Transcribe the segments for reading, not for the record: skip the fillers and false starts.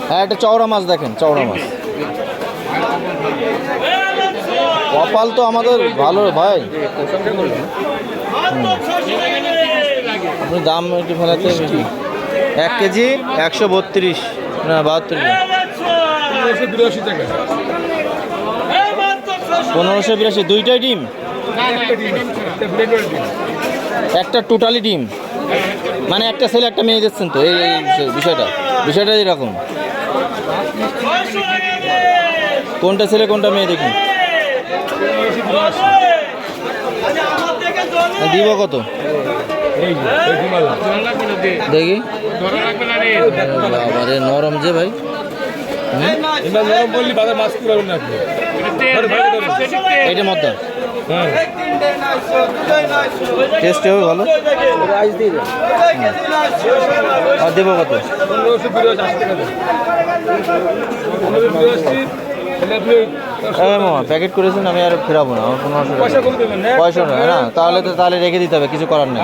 হ্যাঁ, একটা চওড়া মাছ দেখেন, চওড়া মাছ। কপাল তো আমাদের ভালো ভাই। আপনি দাম একটু ফেলাতে 1 কেজি 132 না 72 টাকা। 1582 দুইটাই ডিম, একটা টোটালি ডিম, মানে একটা ছেলে একটা মেয়ে দিচ্ছেন তো? এই বিষয়টা এরকম। কোনটা ছেলে কোনটা মেয়ে দেখুন। দিব কত দেখি? বাবারে নরম যে ভাই। এইটা মধ্যে টেস্ট হবে ভালো। আর দেবো কত? মামা প্যাকেট করেছেন, আমি আর ফেরাবো না। আমার 1500 পয়সা নয় না, তাহলে রেখে দিতে হবে, কিছু করার নেই।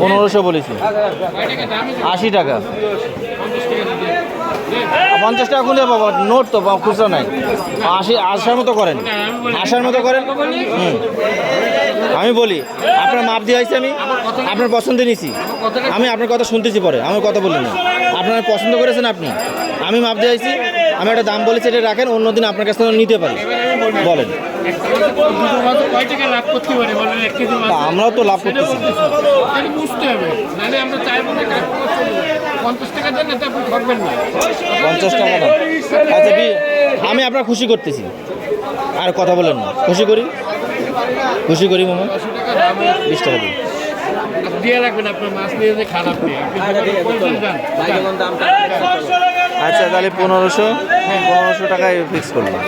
1500 বলেছি। 80 টাকা। 50 টাকা খুলে বাবা, নোট তো খুচরা নাই। 80 আসার মতো করেন, আসার মতো করেন। আমি বলি আপনার মাপ দিয়ে আসছি, আমি আপনার পছন্দ নিয়েছি, আমি আপনার কথা শুনতেছি, পরে আমার কথা বললেন না। আপনার পছন্দ করেছেন আপনি, আমি মাপ দিয়ে আসছি, আমি একটা দাম বলেছি, এটা রাখেন, অন্যদিন আপনার কাছ থেকে নিতে পারি। বলেন আমরাও তো লাভ করতেছি। 50 টাকা দাম। আচ্ছা, আমি আপনার খুশি করতেছি, আর কথা বলেন না। খুশি করি মামা। 20 টাকা দিন দিয়ে রাখবেন, আপনার মাছ নিয়ে যে খারাপ নেই। আচ্ছা, তাহলে 1500 টাকায় ফিক্স করলাম।